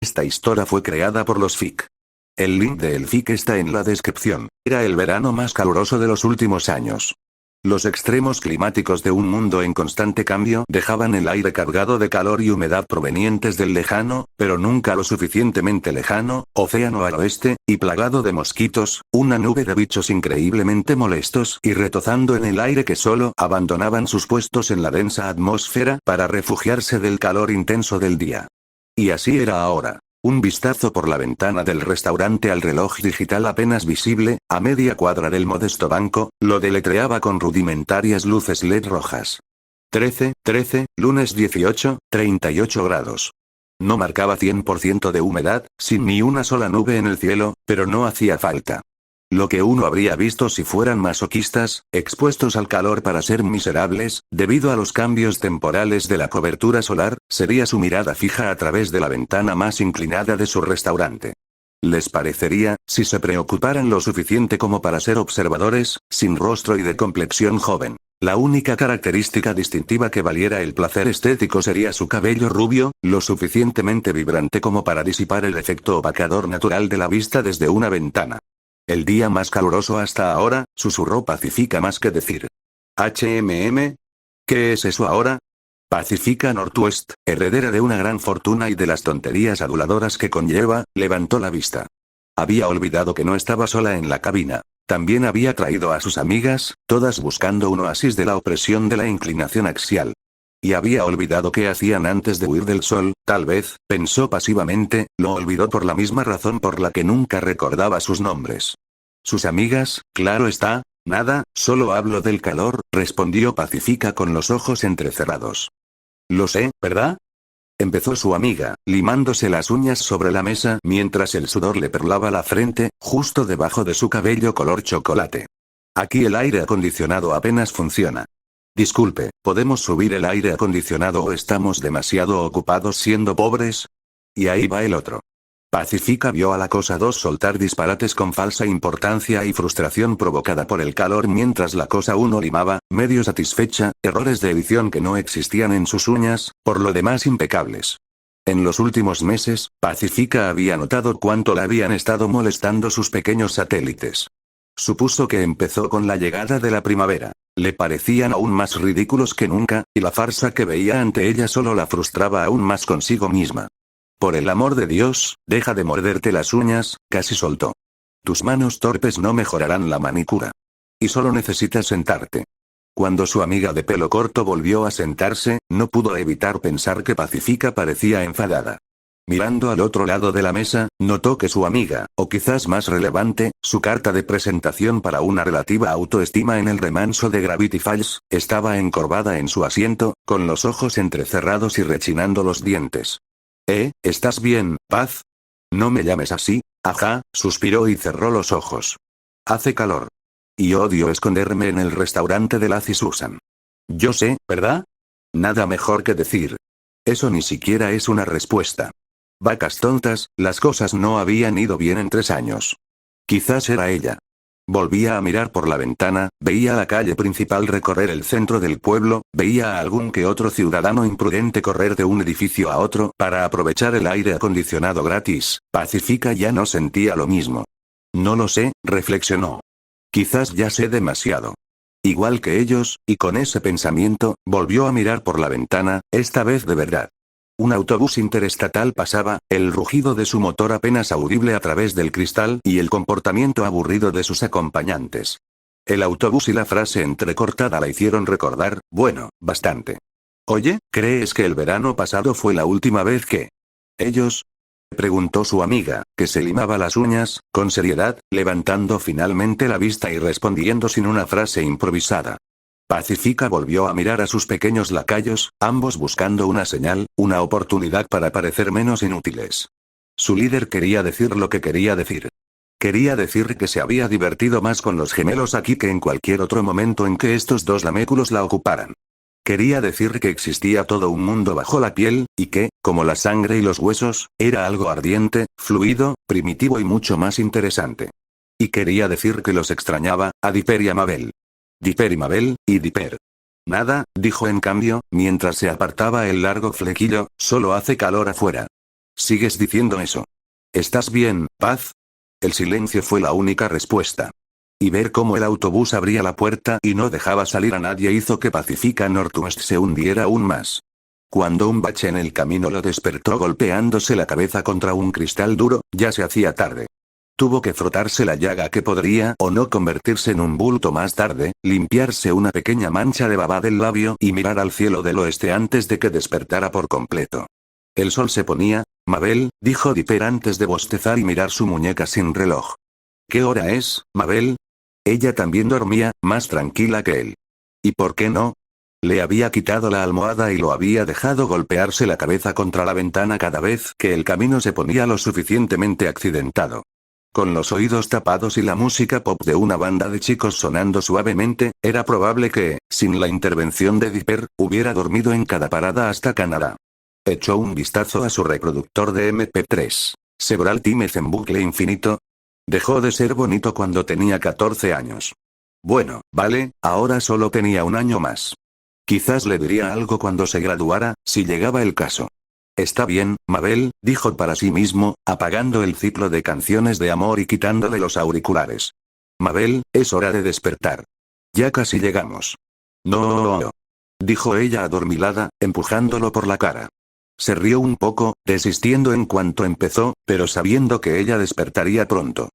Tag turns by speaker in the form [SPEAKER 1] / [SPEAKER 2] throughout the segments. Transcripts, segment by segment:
[SPEAKER 1] Esta historia fue creada por los FIC. El link de el FIC está en la descripción. Era el verano más caluroso de los últimos años. Los extremos climáticos de un mundo en constante cambio dejaban el aire cargado de calor y humedad provenientes del lejano, pero nunca lo suficientemente lejano, océano al oeste, y plagado de mosquitos, una nube de bichos increíblemente molestos y retozando en el aire que solo abandonaban sus puestos en la densa atmósfera para refugiarse del calor intenso del día. Y así era ahora. Un vistazo por la ventana del restaurante al reloj digital apenas visible, a media cuadra del modesto banco, lo deletreaba con rudimentarias luces LED rojas. 13, lunes 18, 38 grados. No marcaba 100% de humedad, sin ni una sola nube en el cielo, pero no hacía falta. Lo que uno habría visto si fueran masoquistas, expuestos al calor para ser miserables, debido a los cambios temporales de la cobertura solar, sería su mirada fija a través de la ventana más inclinada de su restaurante. Les parecería, si se preocuparan lo suficiente como para ser observadores, sin rostro y de complexión joven. La única característica distintiva que valiera el placer estético sería su cabello rubio, lo suficientemente vibrante como para disipar el efecto opacador natural de la vista desde una ventana. El día más caluroso hasta ahora, susurró Pacifica más que decir. ¿HMM? ¿Qué es eso ahora? Pacifica Northwest, heredera de una gran fortuna y de las tonterías aduladoras que conlleva, levantó la vista. Había olvidado que no estaba sola en la cabina. También había traído a sus amigas, todas buscando un oasis de la opresión de la inclinación axial. Y había olvidado qué hacían antes de huir del sol, tal vez, pensó pasivamente, lo olvidó por la misma razón por la que nunca recordaba sus nombres. Sus amigas, claro está, nada, solo hablo del calor, respondió Pacifica con los ojos entrecerrados. Lo sé, ¿verdad? Empezó su amiga, limándose las uñas sobre la mesa mientras el sudor le perlaba la frente, justo debajo de su cabello color chocolate. Aquí el aire acondicionado apenas funciona. Disculpe, ¿podemos subir el aire acondicionado o estamos demasiado ocupados siendo pobres? Y ahí va el otro. Pacifica vio a la cosa 2 soltar disparates con falsa importancia y frustración provocada por el calor mientras la cosa 1 limaba, medio satisfecha, errores de edición que no existían en sus uñas, por lo demás impecables. En los últimos meses, Pacifica había notado cuánto la habían estado molestando sus pequeños satélites. Supuso que empezó con la llegada de la primavera. Le parecían aún más ridículos que nunca, y la farsa que veía ante ella solo la frustraba aún más consigo misma. Por el amor de Dios, deja de morderte las uñas, casi soltó. Tus manos torpes no mejorarán la manicura. Y solo necesitas sentarte. Cuando su amiga de pelo corto volvió a sentarse, no pudo evitar pensar que Pacifica parecía enfadada. Mirando al otro lado de la mesa, notó que su amiga, o quizás más relevante, su carta de presentación para una relativa autoestima en el remanso de Gravity Falls, estaba encorvada en su asiento, con los ojos entrecerrados y rechinando los dientes. ¿Estás bien, Paz? No me llames así, ajá, suspiró y cerró los ojos. Hace calor. Y odio esconderme en el restaurante de Lazy Susan. Yo sé, ¿verdad? Nada mejor que decir. Eso ni siquiera es una respuesta. Vacas tontas, las cosas no habían ido bien en 3 años. Quizás era ella. Volvía a mirar por la ventana, veía la calle principal recorrer el centro del pueblo, veía a algún que otro ciudadano imprudente correr de un edificio a otro para aprovechar el aire acondicionado gratis. Pacifica ya no sentía lo mismo. No lo sé, reflexionó. Quizás ya sé demasiado. Igual que ellos, y con ese pensamiento, volvió a mirar por la ventana, esta vez de verdad. Un autobús interestatal pasaba, el rugido de su motor apenas audible a través del cristal y el comportamiento aburrido de sus acompañantes. El autobús y la frase entrecortada la hicieron recordar, bueno, bastante. Oye, ¿crees que el verano pasado fue la última vez que ellos? Preguntó su amiga, que se limaba las uñas, con seriedad, levantando finalmente la vista y respondiendo sin una frase improvisada. Pacifica volvió a mirar a sus pequeños lacayos, ambos buscando una señal, una oportunidad para parecer menos inútiles. Su líder quería decir lo que quería decir. Quería decir que se había divertido más con los gemelos aquí que en cualquier otro momento en que estos dos laméculos la ocuparan. Quería decir que existía todo un mundo bajo la piel, y que, como la sangre y los huesos, era algo ardiente, fluido, primitivo y mucho más interesante. Y quería decir que los extrañaba, a Dipper y a Mabel. Dipper y Mabel, y Dipper. Nada, dijo en cambio, mientras se apartaba el largo flequillo, solo hace calor afuera. ¿Sigues diciendo eso? ¿Estás bien, Paz? El silencio fue la única respuesta. Y ver cómo el autobús abría la puerta y no dejaba salir a nadie hizo que Pacifica Northwest se hundiera aún más. Cuando un bache en el camino lo despertó golpeándose la cabeza contra un cristal duro, ya se hacía tarde. Tuvo que frotarse la llaga que podría o no convertirse en un bulto más tarde, limpiarse una pequeña mancha de baba del labio y mirar al cielo del oeste antes de que despertara por completo. El sol se ponía. Mabel, dijo Dipper antes de bostezar y mirar su muñeca sin reloj. ¿Qué hora es, Mabel? Ella también dormía, más tranquila que él. ¿Y por qué no? Le había quitado la almohada y lo había dejado golpearse la cabeza contra la ventana cada vez que el camino se ponía lo suficientemente accidentado. Con los oídos tapados y la música pop de una banda de chicos sonando suavemente, era probable que, sin la intervención de Dipper, hubiera dormido en cada parada hasta Canadá. Echó un vistazo a su reproductor de MP3. Several Times en bucle infinito. Dejó de ser bonito cuando tenía 14 años. Bueno, vale, ahora solo tenía un año más. Quizás le diría algo cuando se graduara, si llegaba el caso. Está bien, Mabel, dijo para sí mismo, apagando el ciclo de canciones de amor y quitándole los auriculares. Mabel, es hora de despertar. Ya casi llegamos. No, dijo ella adormilada, empujándolo por la cara. Se rió un poco, desistiendo en cuanto empezó, pero sabiendo que ella despertaría pronto.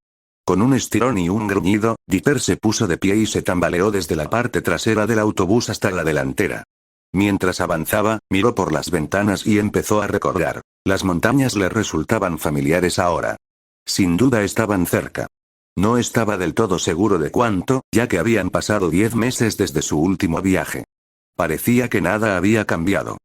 [SPEAKER 1] Con un estirón y un gruñido, Dipper se puso de pie y se tambaleó desde la parte trasera del autobús hasta la delantera. Mientras avanzaba, miró por las ventanas y empezó a recordar. Las montañas le resultaban familiares ahora. Sin duda estaban cerca. No estaba del todo seguro de cuánto, ya que habían pasado 10 meses desde su último viaje. Parecía que nada había cambiado.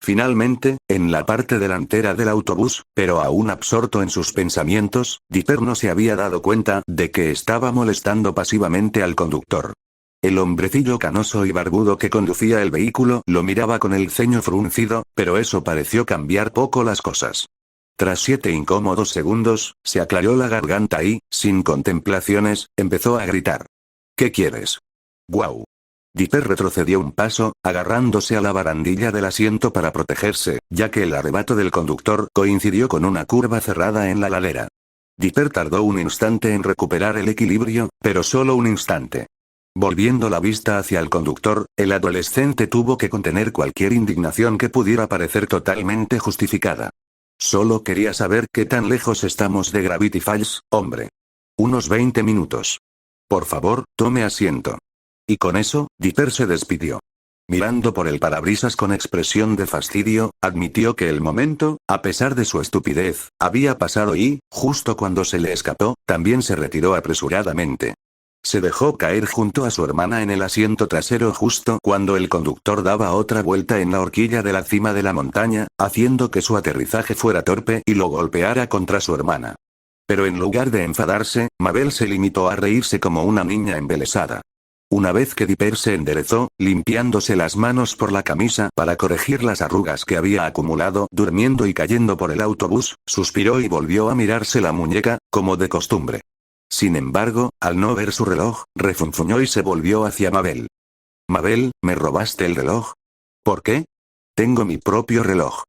[SPEAKER 1] Finalmente, en la parte delantera del autobús, pero aún absorto en sus pensamientos, Dipper no se había dado cuenta de que estaba molestando pasivamente al conductor. El hombrecillo canoso y barbudo que conducía el vehículo lo miraba con el ceño fruncido, pero eso pareció cambiar poco las cosas. Tras 7 incómodos segundos, se aclaró la garganta y, sin contemplaciones, empezó a gritar. ¿Qué quieres? ¡Guau! Dipper retrocedió un paso, agarrándose a la barandilla del asiento para protegerse, ya que el arrebato del conductor coincidió con una curva cerrada en la ladera. Dipper tardó un instante en recuperar el equilibrio, pero solo un instante. Volviendo la vista hacia el conductor, el adolescente tuvo que contener cualquier indignación que pudiera parecer totalmente justificada. Solo quería saber qué tan lejos estamos de Gravity Falls, hombre. Unos 20 minutos. Por favor, tome asiento. Y con eso, Dipper se despidió. Mirando por el parabrisas con expresión de fastidio, admitió que el momento, a pesar de su estupidez, había pasado y, justo cuando se le escapó, también se retiró apresuradamente. Se dejó caer junto a su hermana en el asiento trasero justo cuando el conductor daba otra vuelta en la horquilla de la cima de la montaña, haciendo que su aterrizaje fuera torpe y lo golpeara contra su hermana. Pero en lugar de enfadarse, Mabel se limitó a reírse como una niña embelesada. Una vez que Dipper se enderezó, limpiándose las manos por la camisa para corregir las arrugas que había acumulado durmiendo y cayendo por el autobús, suspiró y volvió a mirarse la muñeca, como de costumbre. Sin embargo, al no ver su reloj, refunfuñó y se volvió hacia Mabel. Mabel, ¿me robaste el reloj? ¿Por qué? Tengo mi propio reloj.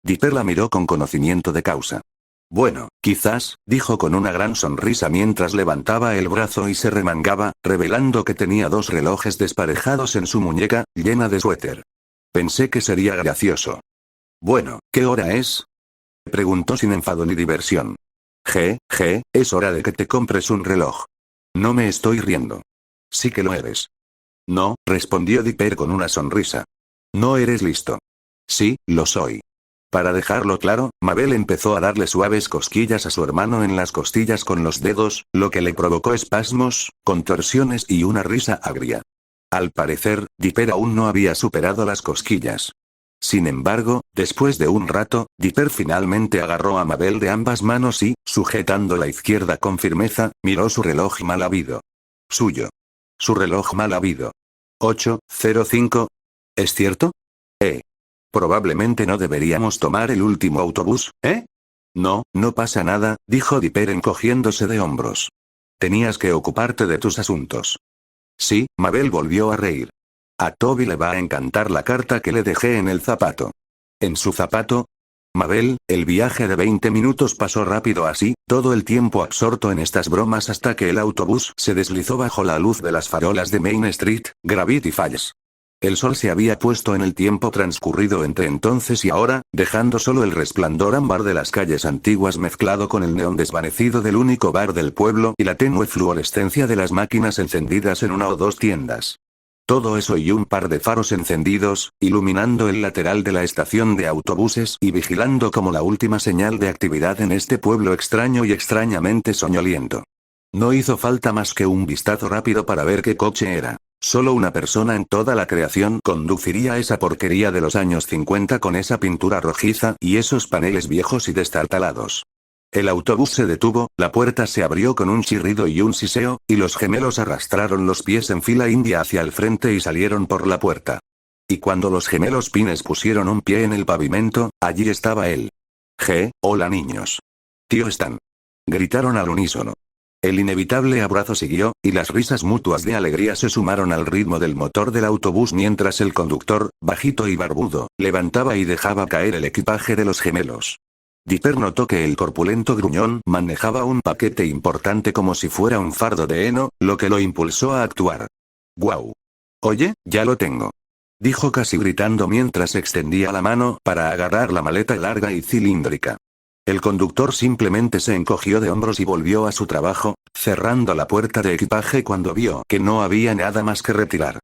[SPEAKER 1] Dipper la miró con conocimiento de causa. Bueno, quizás, dijo con una gran sonrisa mientras levantaba el brazo y se remangaba, revelando que tenía 2 relojes desparejados en su muñeca, llena de suéter. Pensé que sería gracioso. Bueno, ¿qué hora es? Preguntó sin enfado ni diversión. Es hora de que te compres un reloj. No me estoy riendo. Sí que lo eres. No, respondió Dipper con una sonrisa. No eres listo. Sí, lo soy. Para dejarlo claro, Mabel empezó a darle suaves cosquillas a su hermano en las costillas con los dedos, lo que le provocó espasmos, contorsiones y una risa agria. Al parecer, Dipper aún no había superado las cosquillas. Sin embargo, después de un rato, Dipper finalmente agarró a Mabel de ambas manos y, sujetando la izquierda con firmeza, miró su reloj mal habido. Suyo. Su reloj mal habido. 8:05. ¿Es cierto? Probablemente no deberíamos tomar el último autobús, ¿eh? No, no pasa nada, dijo Dipper encogiéndose de hombros. Tenías que ocuparte de tus asuntos. Sí, Mabel volvió a reír. A Toby le va a encantar la carta que le dejé en el zapato. ¿En su zapato? Mabel, el viaje de 20 minutos pasó rápido así, todo el tiempo absorto en estas bromas hasta que el autobús se deslizó bajo la luz de las farolas de Main Street, Gravity Falls. El sol se había puesto en el tiempo transcurrido entre entonces y ahora, dejando solo el resplandor ámbar de las calles antiguas mezclado con el neón desvanecido del único bar del pueblo y la tenue fluorescencia de las máquinas encendidas en una o dos tiendas. Todo eso y un par de faros encendidos, iluminando el lateral de la estación de autobuses y vigilando como la última señal de actividad en este pueblo extraño y extrañamente soñoliento. No hizo falta más que un vistazo rápido para ver qué coche era. Solo una persona en toda la creación conduciría esa porquería de los años 50 con esa pintura rojiza y esos paneles viejos y destartalados. El autobús se detuvo, la puerta se abrió con un chirrido y un siseo, y los gemelos arrastraron los pies en fila india hacia el frente y salieron por la puerta. Y cuando los gemelos Pines pusieron un pie en el pavimento, allí estaba él. Hola niños. Tío Stan. Gritaron al unísono. El inevitable abrazo siguió, y las risas mutuas de alegría se sumaron al ritmo del motor del autobús mientras el conductor, bajito y barbudo, levantaba y dejaba caer el equipaje de los gemelos. Dipper notó que el corpulento gruñón manejaba un paquete importante como si fuera un fardo de heno, lo que lo impulsó a actuar. «¡Guau! Oye, ya lo tengo», dijo casi gritando mientras extendía la mano para agarrar la maleta larga y cilíndrica. El conductor simplemente se encogió de hombros y volvió a su trabajo, cerrando la puerta de equipaje cuando vio que no había nada más que retirar.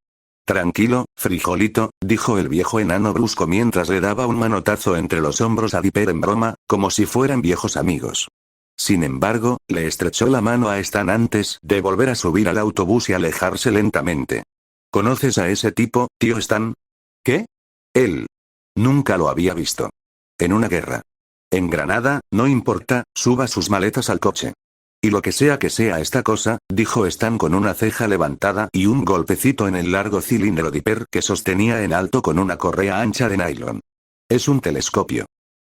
[SPEAKER 1] «Tranquilo, frijolito», dijo el viejo enano brusco mientras le daba un manotazo entre los hombros a Dipper en broma, como si fueran viejos amigos. Sin embargo, le estrechó la mano a Stan antes de volver a subir al autobús y alejarse lentamente. «¿Conoces a ese tipo, tío Stan?» «¿Qué?» Él. Nunca lo había visto. En una guerra. En Granada, no importa, suba sus maletas al coche. «Y lo que sea esta cosa», dijo Stan con una ceja levantada y un golpecito en el largo cilindro Dipper que sostenía en alto con una correa ancha de nylon. «Es un telescopio.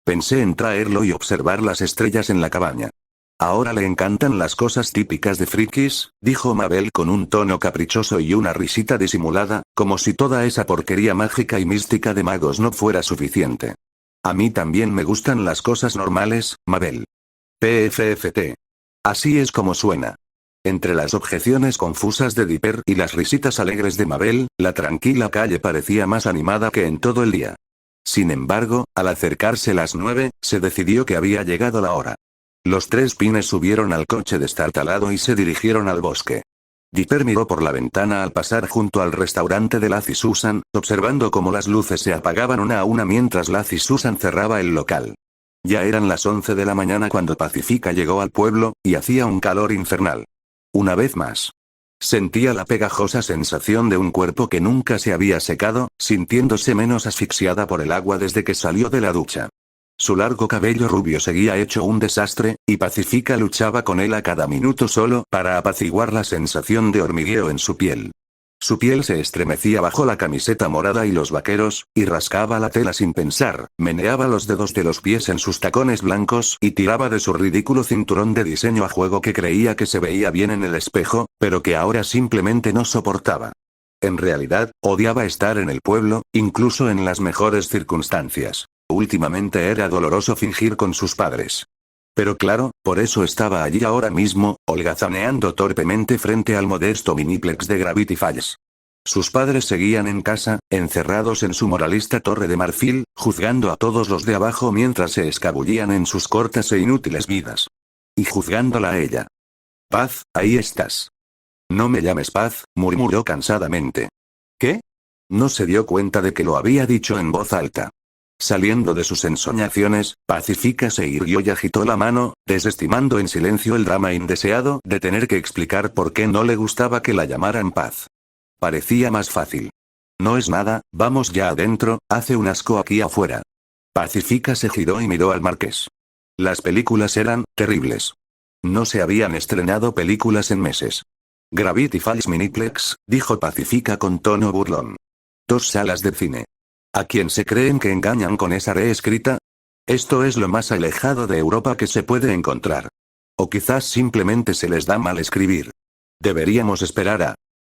[SPEAKER 1] Pensé en traerlo y observar las estrellas en la cabaña». «Ahora le encantan las cosas típicas de frikis», dijo Mabel con un tono caprichoso y una risita disimulada, como si toda esa porquería mágica y mística de magos no fuera suficiente. «A mí también me gustan las cosas normales, Mabel. PFFT. Así es como suena». Entre las objeciones confusas de Dipper y las risitas alegres de Mabel, la tranquila calle parecía más animada que en todo el día. Sin embargo, al acercarse las 9, se decidió que había llegado la hora. Los tres Pines subieron al coche destartalado y se dirigieron al bosque. Dipper miró por la ventana al pasar junto al restaurante de Laz y Susan, observando cómo las luces se apagaban una a una mientras Laz y Susan cerraba el local. Ya eran las 11 de la mañana cuando Pacifica llegó al pueblo, y hacía un calor infernal. Una vez más. Sentía la pegajosa sensación de un cuerpo que nunca se había secado, sintiéndose menos asfixiada por el agua desde que salió de la ducha. Su largo cabello rubio seguía hecho un desastre, y Pacifica luchaba con él a cada minuto solo para apaciguar la sensación de hormigueo en su piel. Su piel se estremecía bajo la camiseta morada y los vaqueros, y rascaba la tela sin pensar, meneaba los dedos de los pies en sus tacones blancos y tiraba de su ridículo cinturón de diseño a juego que creía que se veía bien en el espejo, pero que ahora simplemente no soportaba. En realidad, odiaba estar en el pueblo, incluso en las mejores circunstancias. Últimamente era doloroso fingir con sus padres. Pero claro, por eso estaba allí ahora mismo, holgazaneando torpemente frente al modesto miniplex de Gravity Falls. Sus padres seguían en casa, encerrados en su moralista torre de marfil, juzgando a todos los de abajo mientras se escabullían en sus cortas e inútiles vidas. Y juzgándola a ella. «Paz, ahí estás». «No me llames Paz», murmuró cansadamente. «¿Qué?» No se dio cuenta de que lo había dicho en voz alta. Saliendo de sus ensoñaciones, Pacifica se irguió y agitó la mano, desestimando en silencio el drama indeseado de tener que explicar por qué no le gustaba que la llamaran Paz. Parecía más fácil. «No es nada, vamos ya adentro, hace un asco aquí afuera». Pacifica se giró y miró al marqués. Las películas eran terribles. No se habían estrenado películas en meses. «Gravity Falls Miniplex», dijo Pacifica con tono burlón. 2 salas de cine. ¿A quién se creen que engañan con esa reescrita? Esto es lo más alejado de Europa que se puede encontrar. O quizás simplemente se les da mal escribir. Deberíamos esperar a...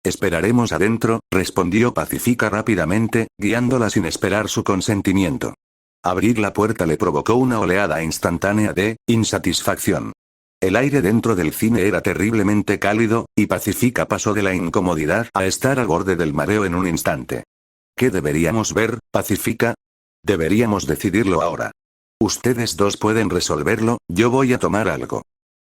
[SPEAKER 1] «Esperaremos adentro», respondió Pacifica rápidamente, guiándola sin esperar su consentimiento. Abrir la puerta le provocó una oleada instantánea de insatisfacción. El aire dentro del cine era terriblemente cálido, y Pacifica pasó de la incomodidad a estar al borde del mareo en un instante. ¿Qué deberíamos ver, Pacifica? Deberíamos decidirlo ahora. Ustedes dos pueden resolverlo, yo voy a tomar algo.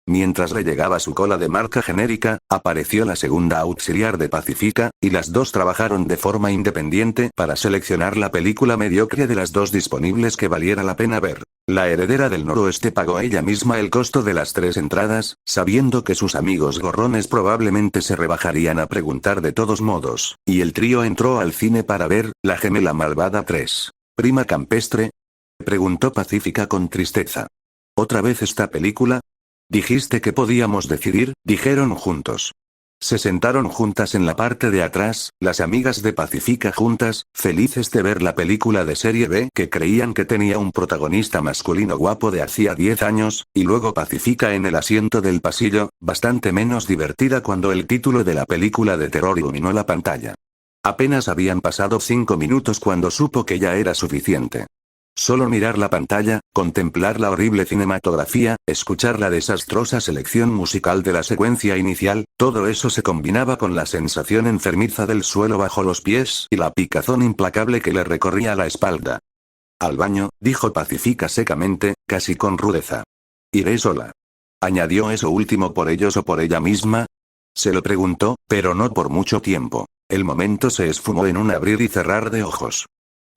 [SPEAKER 1] Mientras le llegaba su cola de marca genérica, apareció la segunda auxiliar de Pacifica, y las dos trabajaron de forma independiente para seleccionar la película mediocre de las dos disponibles que valiera la pena ver. La heredera del noroeste pagó ella misma el costo de las 3 entradas, sabiendo que sus amigos gorrones probablemente se rebajarían a preguntar de todos modos, y el trío entró al cine para ver La gemela malvada 3. ¿Prima campestre?, preguntó Pacifica con tristeza. ¿Otra vez esta película? Dijiste que podíamos decidir, dijeron juntos. Se sentaron juntas en la parte de atrás, las amigas de Pacifica juntas, felices de ver la película de serie B que creían que tenía un protagonista masculino guapo de hacía 10 años, y luego Pacifica en el asiento del pasillo, bastante menos divertida cuando el título de la película de terror iluminó la pantalla. Apenas habían pasado 5 minutos cuando supo que ya era suficiente. Solo mirar la pantalla, contemplar la horrible cinematografía, escuchar la desastrosa selección musical de la secuencia inicial, todo eso se combinaba con la sensación enfermiza del suelo bajo los pies y la picazón implacable que le recorría la espalda. Al baño, dijo Pacifica secamente, casi con rudeza. Iré sola. ¿Añadió eso último por ellos o por ella misma? Se lo preguntó, pero no por mucho tiempo. El momento se esfumó en un abrir y cerrar de ojos.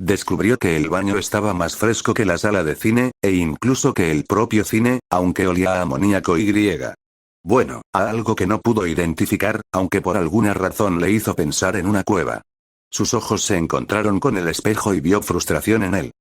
[SPEAKER 1] Descubrió que el baño estaba más fresco que la sala de cine, e incluso que el propio cine, aunque olía a amoníaco y. Bueno, a algo que no pudo identificar, aunque por alguna razón le hizo pensar en una cueva. Sus ojos se encontraron con el espejo y vio frustración en él.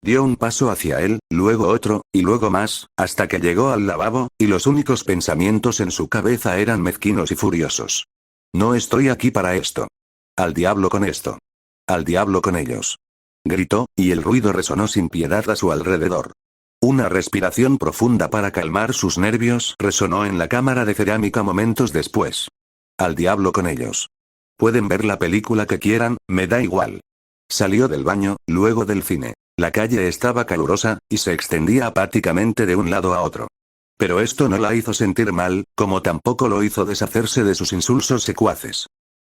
[SPEAKER 1] Dio un paso hacia él, luego otro, y luego más, hasta que llegó al lavabo, y los únicos pensamientos en su cabeza eran mezquinos y furiosos. No estoy aquí para esto. Al diablo con esto. Al diablo con ellos. Gritó, y el ruido resonó sin piedad a su alrededor. Una respiración profunda para calmar sus nervios resonó en la cámara de cerámica momentos después. Al diablo con ellos. Pueden ver la película que quieran, me da igual. Salió del baño, luego del cine. La calle estaba calurosa, y se extendía apáticamente de un lado a otro. Pero esto no la hizo sentir mal, como tampoco lo hizo deshacerse de sus insulsos secuaces.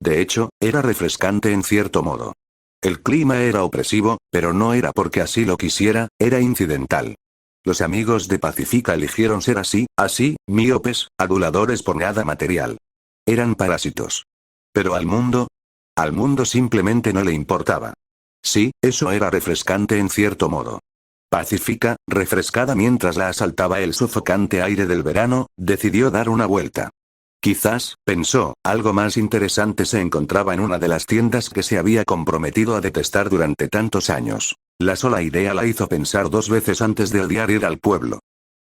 [SPEAKER 1] De hecho, era refrescante en cierto modo. El clima era opresivo, pero no era porque así lo quisiera, era incidental. Los amigos de Pacifica eligieron ser así, míopes, aduladores por nada material. Eran parásitos. Pero al mundo simplemente no le importaba. Sí, eso era refrescante en cierto modo. Pacifica, refrescada mientras la asaltaba el sofocante aire del verano, decidió dar una vuelta. Quizás, pensó, algo más interesante se encontraba en una de las tiendas que se había comprometido a detestar durante tantos años. La sola idea la hizo pensar 2 veces antes de odiar ir al pueblo.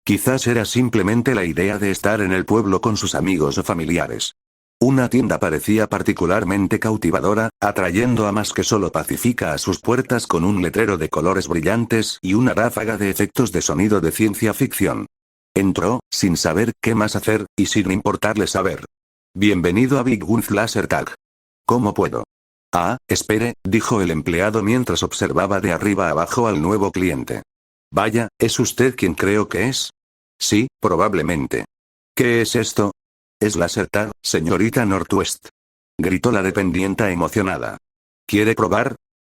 [SPEAKER 1] Quizás era simplemente la idea de estar en el pueblo con sus amigos o familiares. Una tienda parecía particularmente cautivadora, atrayendo a más que solo Pacifica a sus puertas con un letrero de colores brillantes y una ráfaga de efectos de sonido de ciencia ficción. Entró, sin saber qué más hacer, y sin importarle saber. Bienvenido a Big Guns Laser Tag. ¿Cómo puedo? Ah, espere, dijo el empleado mientras observaba de arriba abajo al nuevo cliente. Vaya, ¿es usted quien creo que es? Sí, probablemente. ¿Qué es esto? Es Laser Tag, señorita Northwest. Gritó la dependienta emocionada. ¿Quiere probar?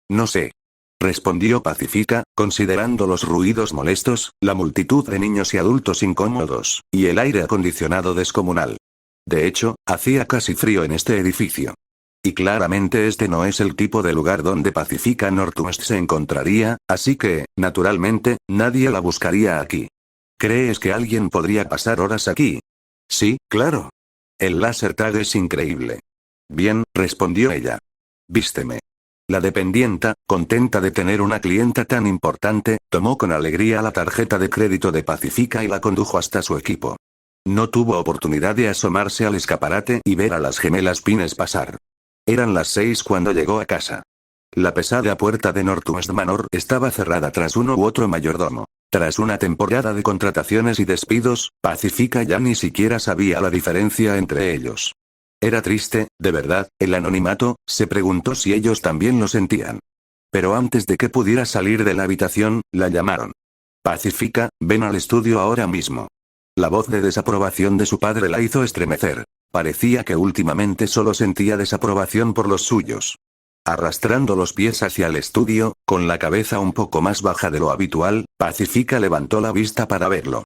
[SPEAKER 1] No sé. Respondió Pacifica, considerando los ruidos molestos, la multitud de niños y adultos incómodos, y el aire acondicionado descomunal. De hecho, hacía casi frío en este edificio. Y claramente este no es el tipo de lugar donde Pacifica Northwest se encontraría, así que, naturalmente, nadie la buscaría aquí. ¿Crees que alguien podría pasar horas aquí? Sí, claro. El Laser Tag es increíble. Bien, respondió ella. Vísteme. La dependienta, contenta de tener una clienta tan importante, tomó con alegría la tarjeta de crédito de Pacifica y la condujo hasta su equipo. No tuvo oportunidad de asomarse al escaparate y ver a las gemelas Pines pasar. Eran las 6 cuando llegó a casa. La pesada puerta de Northwest Manor estaba cerrada tras uno u otro mayordomo. Tras una temporada de contrataciones y despidos, Pacifica ya ni siquiera sabía la diferencia entre ellos. Era triste, de verdad, el anonimato, se preguntó si ellos también lo sentían. Pero antes de que pudiera salir de la habitación, la llamaron. Pacífica, ven al estudio ahora mismo. La voz de desaprobación de su padre la hizo estremecer. Parecía que últimamente solo sentía desaprobación por los suyos. Arrastrando los pies hacia el estudio, con la cabeza un poco más baja de lo habitual, Pacífica levantó la vista para verlo.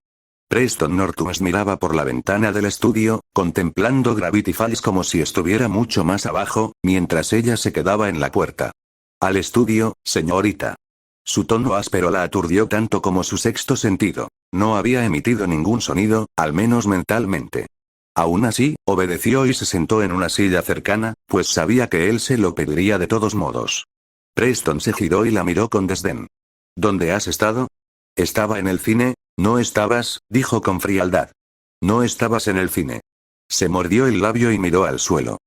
[SPEAKER 1] Preston Northwest miraba por la ventana del estudio, contemplando Gravity Falls como si estuviera mucho más abajo, mientras ella se quedaba en la puerta. Al estudio, señorita. Su tono áspero la aturdió tanto como su sexto sentido. No había emitido ningún sonido, al menos mentalmente. Aún así, obedeció y se sentó en una silla cercana, pues sabía que él se lo pediría de todos modos. Preston se giró y la miró con desdén. ¿Dónde has estado? Estaba en el cine. No estabas, dijo con frialdad. No estabas en el cine. Se mordió el labio y miró al suelo.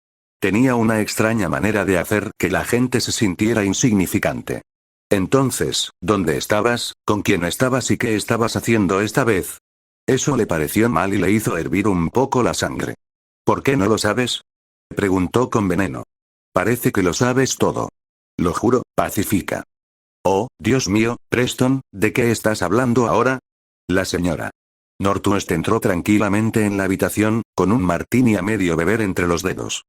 [SPEAKER 1] Tenía una extraña manera de hacer que la gente se sintiera insignificante. Entonces, ¿dónde estabas? ¿Con quién estabas y qué estabas haciendo esta vez? Eso le pareció mal y le hizo hervir un poco la sangre. ¿Por qué no lo sabes? Preguntó con veneno. Parece que lo sabes todo. Lo juro, Pacífica. Oh, Dios mío, Preston, ¿de qué estás hablando ahora? La señora Northwest entró tranquilamente en la habitación, con un martini a medio beber entre los dedos.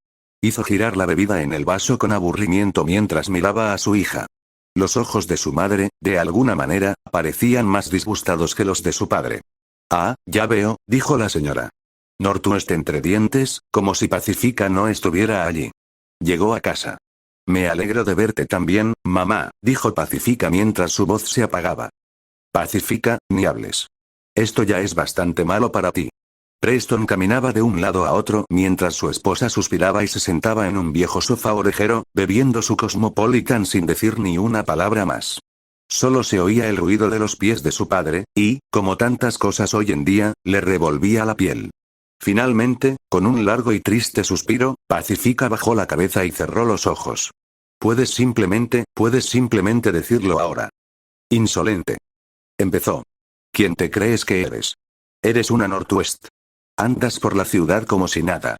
[SPEAKER 1] Hizo girar la bebida en el vaso con aburrimiento mientras miraba a su hija. Los ojos de su madre, de alguna manera, parecían más disgustados que los de su padre. Ah, ya veo, dijo la señora Northwest entre dientes, como si Pacífica no estuviera allí. Llegó a casa. Me alegro de verte también, mamá, dijo Pacífica mientras su voz se apagaba. Pacífica, ni hables. Esto ya es bastante malo para ti. Preston caminaba de un lado a otro mientras su esposa suspiraba y se sentaba en un viejo sofá orejero, bebiendo su Cosmopolitan sin decir ni una palabra más. Solo se oía el ruido de los pies de su padre, y, como tantas cosas hoy en día, le revolvía la piel. Finalmente, con un largo y triste suspiro, Pacífica bajó la cabeza y cerró los ojos. Puedes simplemente decirlo ahora. Insolente. Empezó. ¿Quién te crees que eres? Eres una Northwest. Andas por la ciudad como si nada.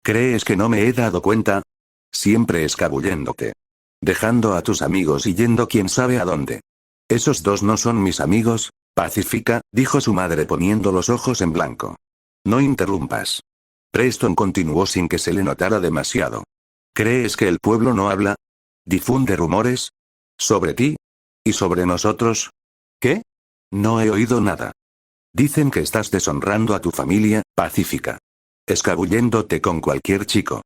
[SPEAKER 1] ¿Crees que no me he dado cuenta? Siempre escabulléndote. Dejando a tus amigos y yendo quién sabe a dónde. Esos dos no son mis amigos, Pacífica, dijo su madre poniendo los ojos en blanco. No interrumpas. Preston continuó sin que se le notara demasiado. ¿Crees que el pueblo no habla? ¿Difunde rumores? ¿Sobre ti? ¿Y sobre nosotros? ¿Qué? No he oído nada. Dicen que estás deshonrando a tu familia, Pacífica. Escabulléndote con cualquier chico.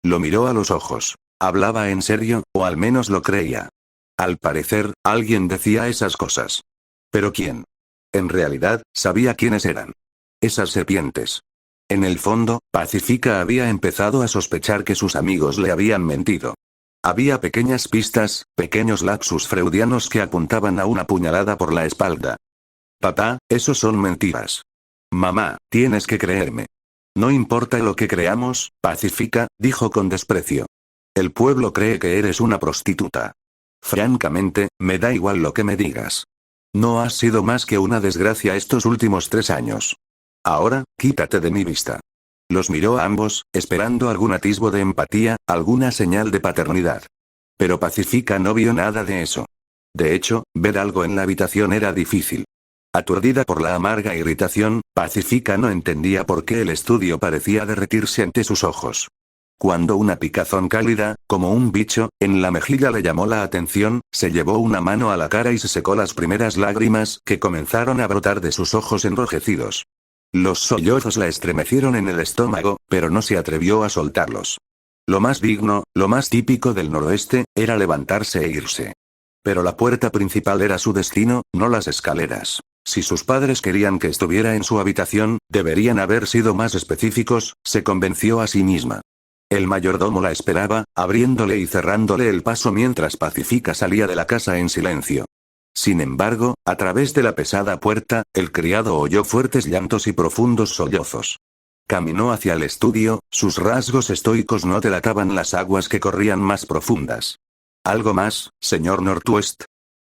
[SPEAKER 1] Lo miró a los ojos. ¿Hablaba en serio, o al menos lo creía? Al parecer, alguien decía esas cosas. ¿Pero quién? En realidad, sabía quiénes eran. Esas serpientes. En el fondo, Pacífica había empezado a sospechar que sus amigos le habían mentido. Había pequeñas pistas, pequeños lapsus freudianos que apuntaban a una puñalada por la espalda. Papá, eso son mentiras. Mamá, tienes que creerme. No importa lo que creamos, Pacífica, dijo con desprecio. El pueblo cree que eres una prostituta. Francamente, me da igual lo que me digas. No has sido más que una desgracia estos últimos 3 años. Ahora, quítate de mi vista. Los miró a ambos, esperando algún atisbo de empatía, alguna señal de paternidad. Pero Pacífica no vio nada de eso. De hecho, ver algo en la habitación era difícil. Aturdida por la amarga irritación, Pacífica no entendía por qué el estudio parecía derretirse ante sus ojos. Cuando una picazón cálida, como un bicho, en la mejilla le llamó la atención, se llevó una mano a la cara y se secó las primeras lágrimas que comenzaron a brotar de sus ojos enrojecidos. Los sollozos la estremecieron en el estómago, pero no se atrevió a soltarlos. Lo más digno, lo más típico del noroeste, era levantarse e irse. Pero la puerta principal era su destino, no las escaleras. Si sus padres querían que estuviera en su habitación, deberían haber sido más específicos, se convenció a sí misma. El mayordomo la esperaba, abriéndole y cerrándole el paso mientras Pacífica salía de la casa en silencio. Sin embargo, a través de la pesada puerta, el criado oyó fuertes llantos y profundos sollozos. Caminó hacia el estudio, sus rasgos estoicos no delataban las aguas que corrían más profundas. ¿Algo más, señor Northwest?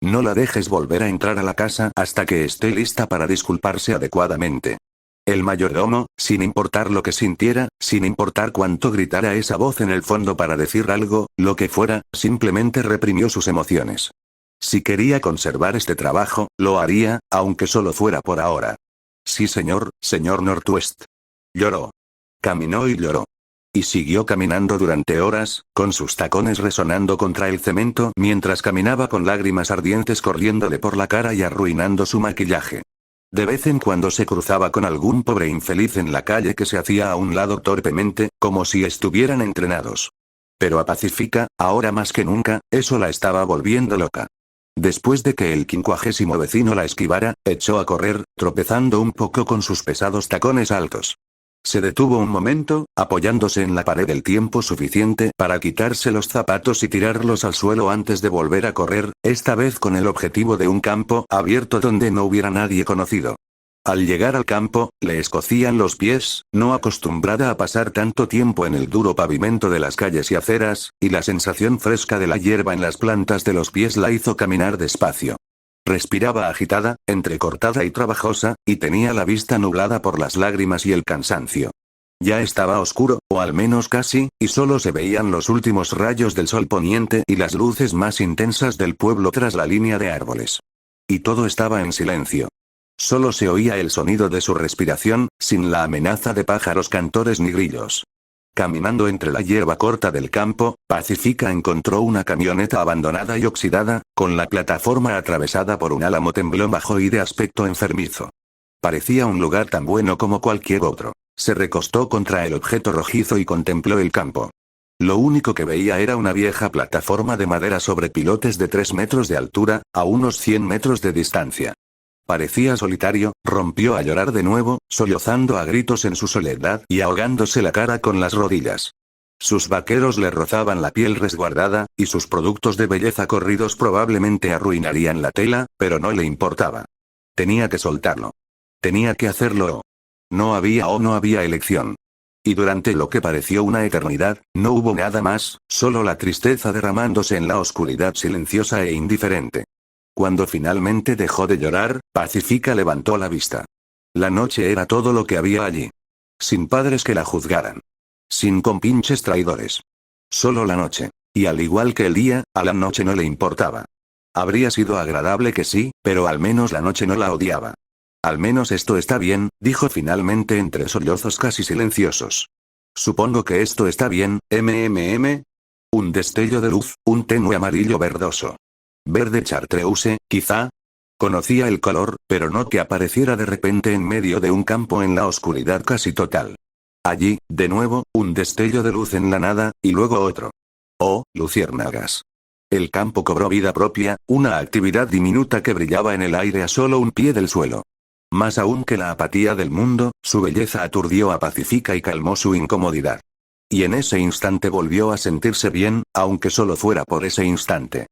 [SPEAKER 1] No la dejes volver a entrar a la casa hasta que esté lista para disculparse adecuadamente. El mayordomo, sin importar lo que sintiera, sin importar cuánto gritara esa voz en el fondo para decir algo, lo que fuera, simplemente reprimió sus emociones. Si quería conservar este trabajo, lo haría, aunque solo fuera por ahora. Sí señor Northwest. Lloró. Caminó y lloró. Y siguió caminando durante horas, con sus tacones resonando contra el cemento mientras caminaba con lágrimas ardientes corriéndole por la cara y arruinando su maquillaje. De vez en cuando se cruzaba con algún pobre infeliz en la calle que se hacía a un lado torpemente, como si estuvieran entrenados. Pero a Pacifica, ahora más que nunca, eso la estaba volviendo loca. Después de que el 50º vecino la esquivara, echó a correr, tropezando un poco con sus pesados tacones altos. Se detuvo un momento, apoyándose en la pared el tiempo suficiente para quitarse los zapatos y tirarlos al suelo antes de volver a correr, esta vez con el objetivo de un campo abierto donde no hubiera nadie conocido. Al llegar al campo, le escocían los pies, no acostumbrada a pasar tanto tiempo en el duro pavimento de las calles y aceras, y la sensación fresca de la hierba en las plantas de los pies la hizo caminar despacio. Respiraba agitada, entrecortada y trabajosa, y tenía la vista nublada por las lágrimas y el cansancio. Ya estaba oscuro, o al menos casi, y solo se veían los últimos rayos del sol poniente y las luces más intensas del pueblo tras la línea de árboles. Y todo estaba en silencio. Solo se oía el sonido de su respiración, sin la amenaza de pájaros cantores ni grillos. Caminando entre la hierba corta del campo, Pacifica encontró una camioneta abandonada y oxidada, con la plataforma atravesada por un álamo temblón bajo y de aspecto enfermizo. Parecía un lugar tan bueno como cualquier otro. Se recostó contra el objeto rojizo y contempló el campo. Lo único que veía era una vieja plataforma de madera sobre pilotes de 3 metros de altura, a unos 100 metros de distancia. Parecía solitario, rompió a llorar de nuevo, sollozando a gritos en su soledad y ahogándose la cara con las rodillas. Sus vaqueros le rozaban la piel resguardada, y sus productos de belleza corridos probablemente arruinarían la tela, pero no le importaba. Tenía que soltarlo. Tenía que hacerlo. No había elección. Y durante lo que pareció una eternidad, no hubo nada más, solo la tristeza derramándose en la oscuridad silenciosa e indiferente. Cuando finalmente dejó de llorar, Pacifica levantó la vista. La noche era todo lo que había allí. Sin padres que la juzgaran. Sin compinches traidores. Solo la noche. Y al igual que el día, a la noche no le importaba. Habría sido agradable que sí, pero al menos la noche no la odiaba. Al menos esto está bien, dijo finalmente entre sollozos casi silenciosos. Supongo que esto está bien, Un destello de luz, un tenue amarillo verdoso. Verde chartreuse, quizá. Conocía el color, pero no que apareciera de repente en medio de un campo en la oscuridad casi total. Allí, de nuevo, un destello de luz en la nada, y luego otro. Oh, luciérnagas. El campo cobró vida propia, una actividad diminuta que brillaba en el aire a solo un pie del suelo. Más aún que la apatía del mundo, su belleza aturdió a Pacifica y calmó su incomodidad. Y en ese instante volvió a sentirse bien, aunque solo fuera por ese instante.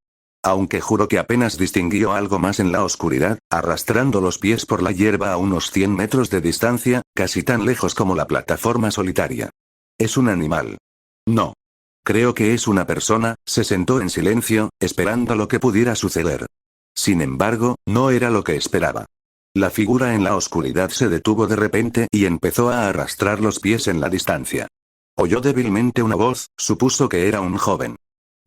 [SPEAKER 1] Aunque juró que apenas distinguió algo más en la oscuridad, arrastrando los pies por la hierba a unos 100 metros de distancia, casi tan lejos como la plataforma solitaria. ¿Es un animal? No. Creo que es una persona. Se sentó en silencio, esperando lo que pudiera suceder. Sin embargo, no era lo que esperaba. La figura en la oscuridad se detuvo de repente y empezó a arrastrar los pies en la distancia. Oyó débilmente una voz, supuso que era un joven.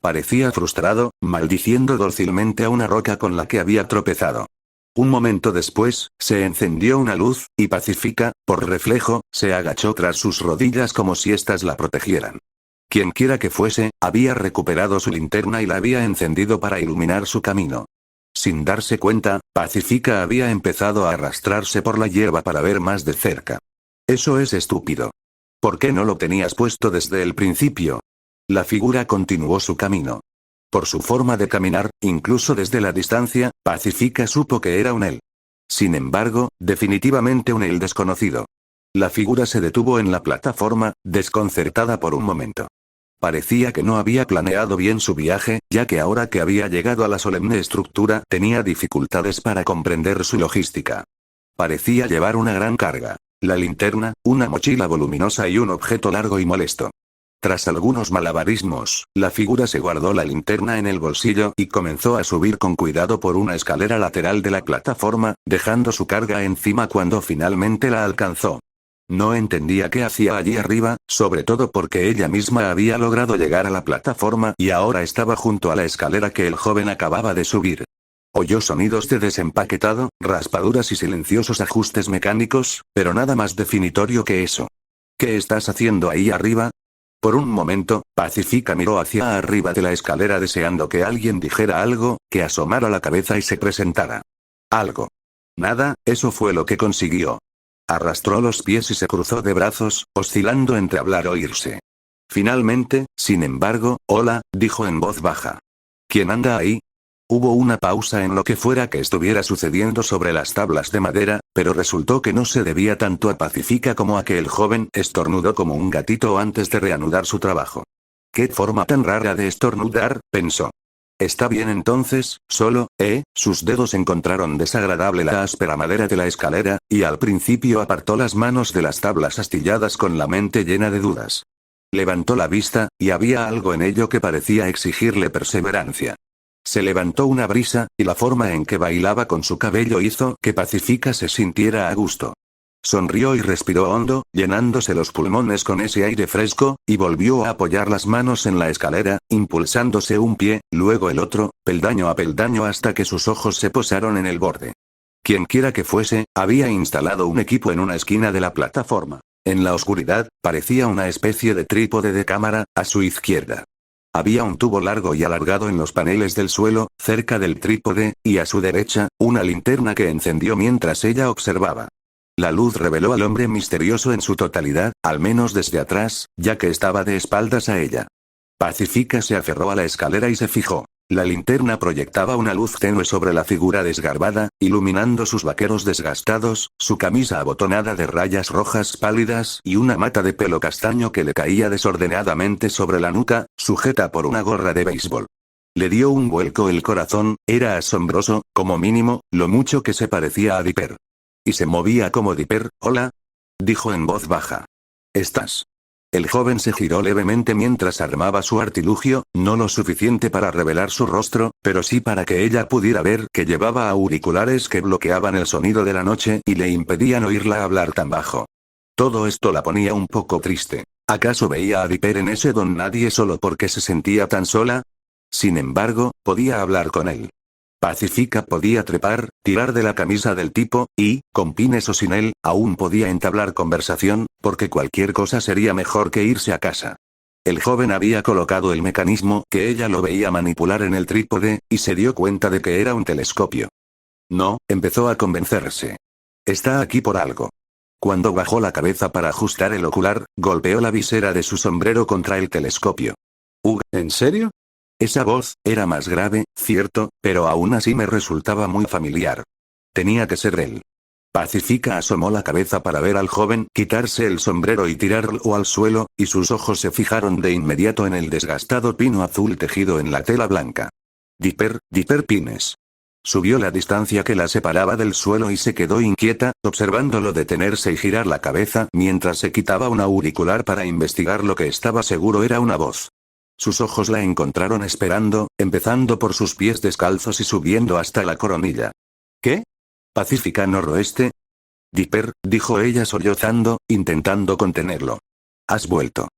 [SPEAKER 1] Parecía frustrado, maldiciendo dócilmente a una roca con la que había tropezado. Un momento después, se encendió una luz, y Pacifica, por reflejo, se agachó tras sus rodillas como si éstas la protegieran. Quienquiera que fuese, había recuperado su linterna y la había encendido para iluminar su camino. Sin darse cuenta, Pacifica había empezado a arrastrarse por la hierba para ver más de cerca. Eso es estúpido. ¿Por qué no lo tenías puesto desde el principio? La figura continuó su camino. Por su forma de caminar, incluso desde la distancia, Pacifica supo que era un él. Sin embargo, definitivamente un él desconocido. La figura se detuvo en la plataforma, desconcertada por un momento. Parecía que no había planeado bien su viaje, ya que ahora que había llegado a la solemne estructura tenía dificultades para comprender su logística. Parecía llevar una gran carga. La linterna, una mochila voluminosa y un objeto largo y molesto. Tras algunos malabarismos, la figura se guardó la linterna en el bolsillo y comenzó a subir con cuidado por una escalera lateral de la plataforma, dejando su carga encima cuando finalmente la alcanzó. No entendía qué hacía allí arriba, sobre todo porque ella misma había logrado llegar a la plataforma y ahora estaba junto a la escalera que el joven acababa de subir. Oyó sonidos de desempaquetado, raspaduras y silenciosos ajustes mecánicos, pero nada más definitorio que eso. ¿Qué estás haciendo ahí arriba? Por un momento, Pacífica miró hacia arriba de la escalera deseando que alguien dijera algo, que asomara la cabeza y se presentara. Algo. Nada, eso fue lo que consiguió. Arrastró los pies y se cruzó de brazos, oscilando entre hablar o irse. Finalmente, sin embargo, hola, dijo en voz baja. ¿Quién anda ahí? Hubo una pausa en lo que fuera que estuviera sucediendo sobre las tablas de madera, pero resultó que no se debía tanto a Pacífica como a que el joven estornudó como un gatito antes de reanudar su trabajo. «¿Qué forma tan rara de estornudar?», pensó. «Está bien entonces, solo, Sus dedos encontraron desagradable la áspera madera de la escalera, y al principio apartó las manos de las tablas astilladas con la mente llena de dudas. Levantó la vista, y había algo en ello que parecía exigirle perseverancia. Se levantó una brisa, y la forma en que bailaba con su cabello hizo que Pacífica se sintiera a gusto. Sonrió y respiró hondo, llenándose los pulmones con ese aire fresco, y volvió a apoyar las manos en la escalera, impulsándose un pie, luego el otro, peldaño a peldaño hasta que sus ojos se posaron en el borde. Quienquiera que fuese, había instalado un equipo en una esquina de la plataforma. En la oscuridad, parecía una especie de trípode de cámara, a su izquierda. Había un tubo largo y alargado en los paneles del suelo, cerca del trípode, y a su derecha, una linterna que encendió mientras ella observaba. La luz reveló al hombre misterioso en su totalidad, al menos desde atrás, ya que estaba de espaldas a ella. Pacífica se aferró a la escalera y se fijó. La linterna proyectaba una luz tenue sobre la figura desgarbada, iluminando sus vaqueros desgastados, su camisa abotonada de rayas rojas pálidas y una mata de pelo castaño que le caía desordenadamente sobre la nuca, sujeta por una gorra de béisbol. Le dio un vuelco el corazón, era asombroso, como mínimo, lo mucho que se parecía a Dipper. Y se movía como Dipper. «Hola», dijo en voz baja. «¿Estás?» El joven se giró levemente mientras armaba su artilugio, no lo suficiente para revelar su rostro, pero sí para que ella pudiera ver que llevaba auriculares que bloqueaban el sonido de la noche y le impedían oírla hablar tan bajo. Todo esto la ponía un poco triste. ¿Acaso veía a Dipper en ese don nadie solo porque se sentía tan sola? Sin embargo, podía hablar con él. Pacífica podía trepar, tirar de la camisa del tipo, y, con pines o sin él, aún podía entablar conversación, porque cualquier cosa sería mejor que irse a casa. El joven había colocado el mecanismo que ella lo veía manipular en el trípode, y se dio cuenta de que era un telescopio. No, empezó a convencerse. Está aquí por algo. Cuando bajó la cabeza para ajustar el ocular, golpeó la visera de su sombrero contra el telescopio. ¿En serio? Esa voz, era más grave, cierto, pero aún así me resultaba muy familiar. Tenía que ser él. Pacífica asomó la cabeza para ver al joven quitarse el sombrero y tirarlo al suelo, y sus ojos se fijaron de inmediato en el desgastado pino azul tejido en la tela blanca. Dipper Pines. Subió la distancia que la separaba del suelo y se quedó inquieta, observándolo detenerse y girar la cabeza mientras se quitaba un auricular para investigar lo que estaba seguro era una voz. Sus ojos la encontraron esperando, empezando por sus pies descalzos y subiendo hasta la coronilla. ¿Qué? ¿Pacífica noroeste? Dipper, dijo ella sollozando, intentando contenerlo. ¿Has vuelto?